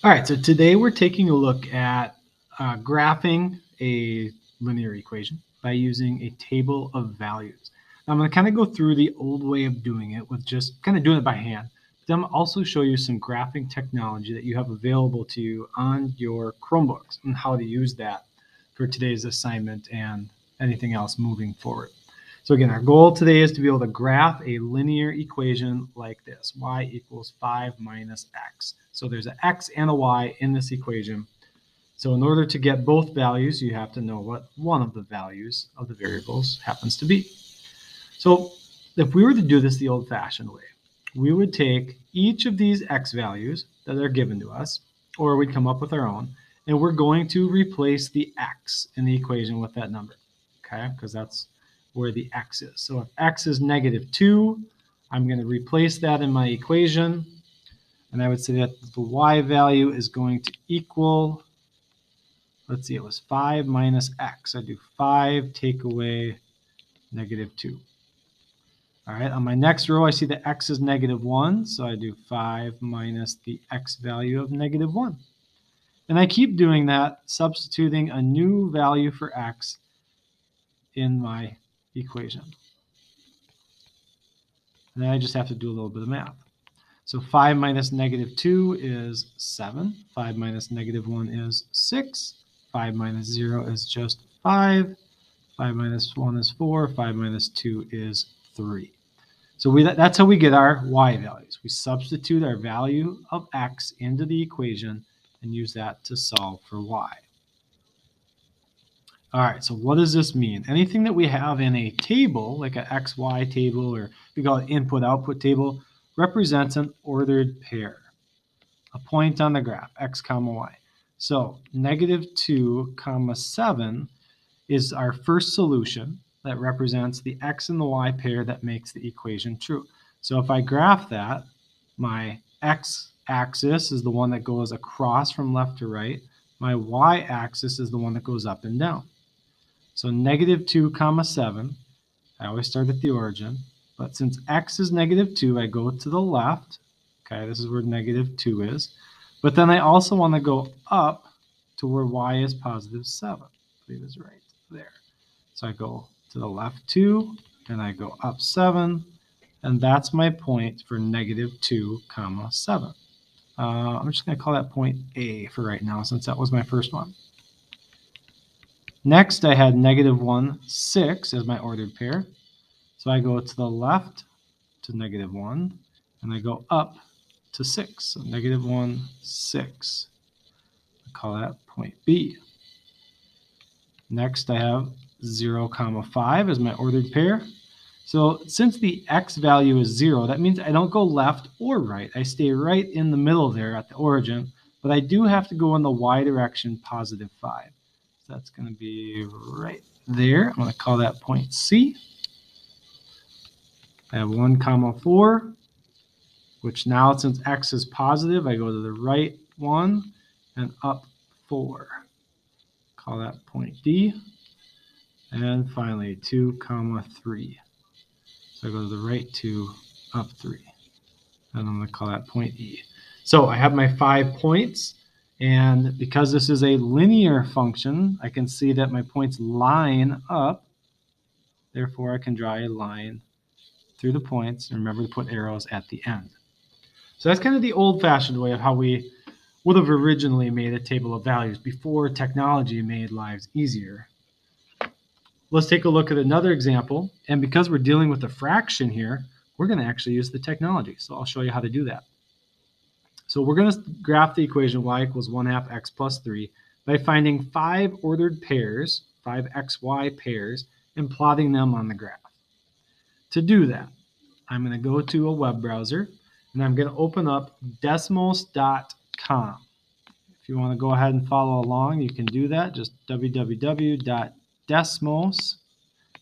All right, so today we're taking a look at graphing a linear equation by using a table of values. Now, I'm going to kind of go through the old way of doing it with just kind of doing it by hand. But then I'm also show you some graphing technology that you have available to you on your Chromebooks and how to use that for today's assignment and anything else moving forward. So again, our goal today is to be able to graph a linear equation like this, y equals 5 minus x. So there's an x and a y in this equation. So in order to get both values, you have to know what one of the values of the variables happens to be. So if we were to do this the old-fashioned way, we would take each of these x values that are given to us, or we'd come up with our own, and we're going to replace the x in the equation with that number, okay? Because that's where the x is. So if x is -2, I'm going to replace that in my equation, and I would say that the y value is going to equal, let's see, it was 5 minus x. I do 5 take away -2. All right, on my next row, I see that x is -1, so I do 5 minus the x value of -1. And I keep doing that, substituting a new value for x in my equation. And then I just have to do a little bit of math. So 5 minus -2 is 7. 5 minus -1 is 6. 5 minus 0 is just 5. 5 minus 1 is 4. 5 minus 2 is 3. So that's how we get our y values. We substitute our value of x into the equation and use that to solve for y. All right, so what does this mean? Anything that we have in a table, like an XY table, or we call it input-output table, represents an ordered pair, a point on the graph, x comma y. So -2 comma 7 is our first solution that represents the x and the y pair that makes the equation true. So if I graph that, my x-axis is the one that goes across from left to right. My y-axis is the one that goes up and down. So -2 comma 7, I always start at the origin, but since x is -2, I go to the left. Okay, this is where -2 is. But then I also want to go up to where y is +7. I believe is right there. So I go to the left 2, and I go up 7, and that's my point for -2 comma 7. I'm just going to call that point A for right now, since that was my first one. Next, I had -1, 6 as my ordered pair. So I go to the left to -1, and I go up to 6. So -1, 6. I call that point B. Next, I have 0 comma 5 as my ordered pair. So since the x value is 0, that means I don't go left or right. I stay right in the middle there at the origin, but I do have to go in the y direction, +5. So that's going to be right there. I'm going to call that point C. I have 1 comma 4, which now, since x is positive, I go to the right 1 and up 4. Call that point D. And finally, 2 comma 3. So I go to the right 2, up 3. And I'm going to call that point E. So I have my 5 points. And because this is a linear function, I can see that my points line up. Therefore, I can draw a line through the points. And remember to put arrows at the end. So that's kind of the old-fashioned way of how we would have originally made a table of values before technology made lives easier. Let's take a look at another example. And because we're dealing with a fraction here, we're going to actually use the technology. So I'll show you how to do that. So we're going to graph the equation y equals 1/2 x plus 3 by finding 5 ordered pairs, 5 xy pairs, and plotting them on the graph. To do that, I'm going to go to a web browser, and I'm going to open up desmos.com. If you want to go ahead and follow along, you can do that. Just www.desmos,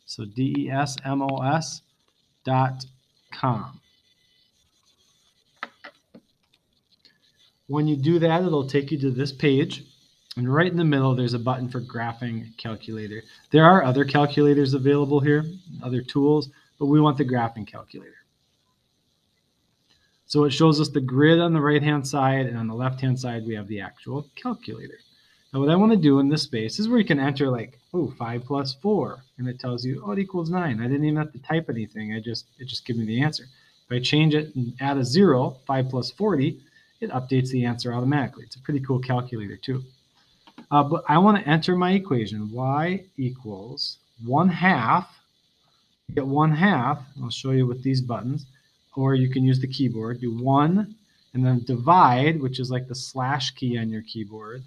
so DESMOS.com. When you do that, it'll take you to this page, and right in the middle, there's a button for graphing calculator. There are other calculators available here, other tools, but we want the graphing calculator. So it shows us the grid on the right-hand side, and on the left-hand side, we have the actual calculator. Now what I want to do in this space is where you can enter like, oh, 5 plus 4, and it tells you, oh, it equals 9. I didn't even have to type anything. It just gives me the answer. If I change it and add a 0, 5 plus 40, it updates the answer automatically. It's a pretty cool calculator too. But I want to enter my equation, y equals 1/2. Get 1/2. I'll show you with these buttons, or you can use the keyboard. Do 1 and then divide, which is like the slash key on your keyboard.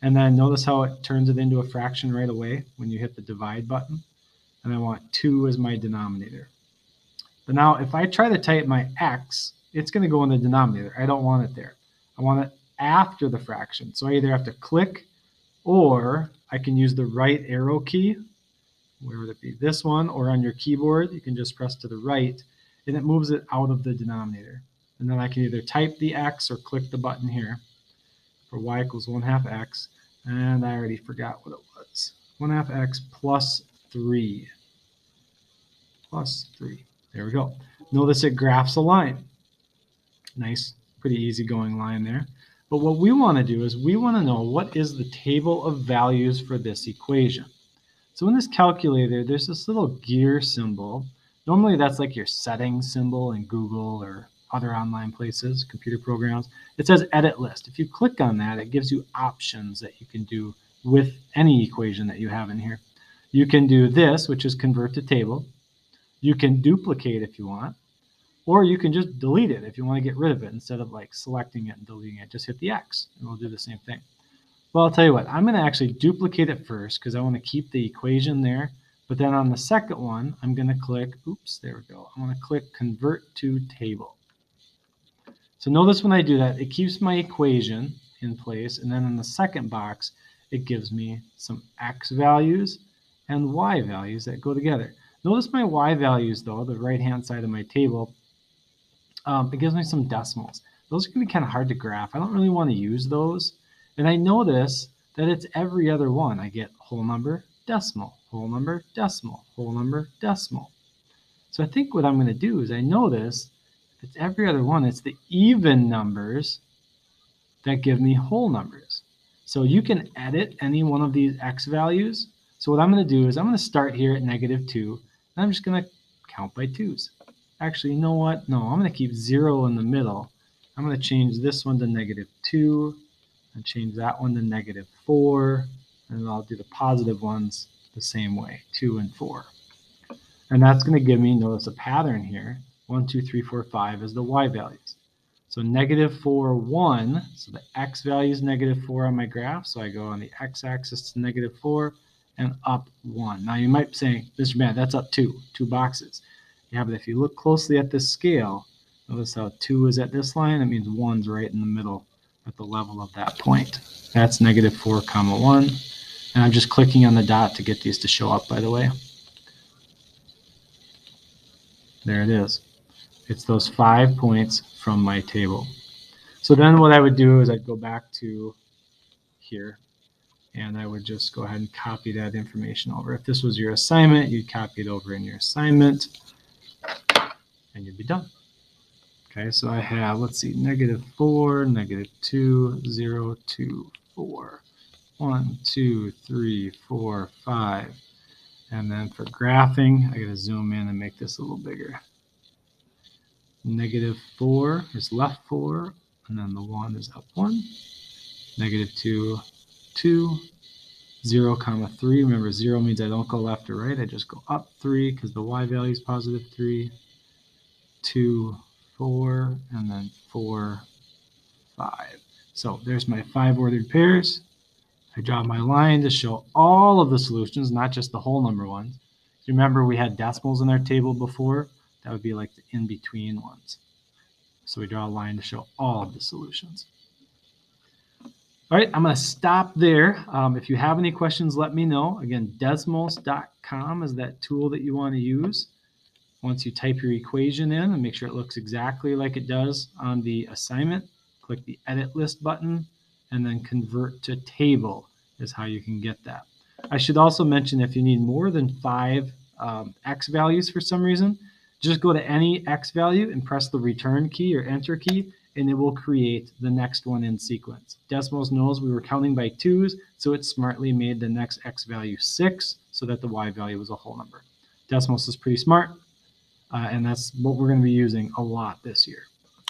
And then notice how it turns it into a fraction right away when you hit the divide button. And I want 2 as my denominator. But now if I try to type my x, it's going to go in the denominator. I don't want it there. I want it after the fraction. So I either have to click, or I can use the right arrow key. Where would it be? This one, or on your keyboard, you can just press to the right, and it moves it out of the denominator. And then I can either type the x or click the button here for y equals 1/2 x, and I already forgot what it was. 1/2 x plus 3. Plus 3. There we go. Notice it graphs a line. Nice, pretty easygoing line there. But what we want to do is we want to know what is the table of values for this equation. So in this calculator, there's this little gear symbol. Normally that's like your settings symbol in Google or other online places, computer programs. It says edit list. If you click on that, it gives you options that you can do with any equation that you have in here. You can do this, which is convert to table. You can duplicate if you want, or you can just delete it if you want to get rid of it. Instead of like selecting it and deleting it, just hit the X and we'll do the same thing. Well, I'll tell you what, I'm going to actually duplicate it first because I want to keep the equation there. But then on the second one, I'm going to click, oops, there we go. I'm going to click convert to table. So notice when I do that, it keeps my equation in place. And then in the second box, it gives me some X values and Y values that go together. Notice my Y values, though, the right-hand side of my table, it gives me some decimals. Those are going to be kind of hard to graph. I don't really want to use those. And I notice that it's every other one. I get whole number, decimal, whole number, decimal, whole number, decimal. So I think what I'm going to do is I notice it's every other one. It's the even numbers that give me whole numbers. So you can edit any one of these X values. So what I'm going to do is I'm going to start here at -2, and I'm just going to count by 2's. Actually, you know what? No, I'm going to keep 0 in the middle. I'm going to change this one to -2 and change that one to -4. And I'll do the positive ones the same way, 2 and 4. And that's going to give me, notice a pattern here, 1, 2, 3, 4, 5 is the Y values. So -4, 1, so the X value is -4 on my graph. So I go on the X axis to -4 and up 1. Now you might say, Mr. Matt, that's up 2 boxes. Yeah, but if you look closely at this scale, notice how 2 is at this line. That means 1's right in the middle at the level of that point. That's -4, 1. And I'm just clicking on the dot to get these to show up, by the way. There it is. It's those 5 points from my table. So then what I would do is I'd go back to here, and I would just go ahead and copy that information over. If this was your assignment, you'd copy it over in your assignment, and you'd be done. Okay, so I have, let's see, -4, -2, 0, 2, 4. 1, 2, 3, 4, 5. And then for graphing, I gotta zoom in and make this a little bigger. -4 is left 4, and then the 1 is up 1. -2, 2. 0, 3. Remember, 0 means I don't go left or right. I just go up 3 because the Y value is +3. 2, 4, and then 4, 5. So there's my 5 ordered pairs. I draw my line to show all of the solutions, not just the whole number ones. Remember, we had decimals in our table before. That would be like the in-between ones. So we draw a line to show all of the solutions. All right, I'm going to stop there. If you have any questions, let me know. Again, decimals.com is that tool that you want to use. Once you type your equation in and make sure it looks exactly like it does on the assignment, click the edit list button and then convert to table is how you can get that. I should also mention if you need more than 5 X values for some reason, Just go to any X value and press the return key or enter key, and it will create the next one in sequence. Decimals knows we were counting by twos, so it smartly made the next X value 6 so that the Y value was a whole number. Decimals is pretty smart, and that's what we're going to be using a lot this year.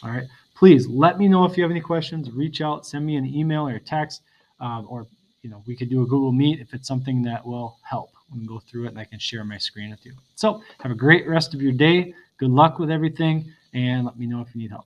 All right. Please let me know if you have any questions. Reach out, send me an email or a text, or we could do a Google Meet if it's something that will help. We can go through it and I can share my screen with you. So have a great rest of your day. Good luck with everything, and let me know if you need help.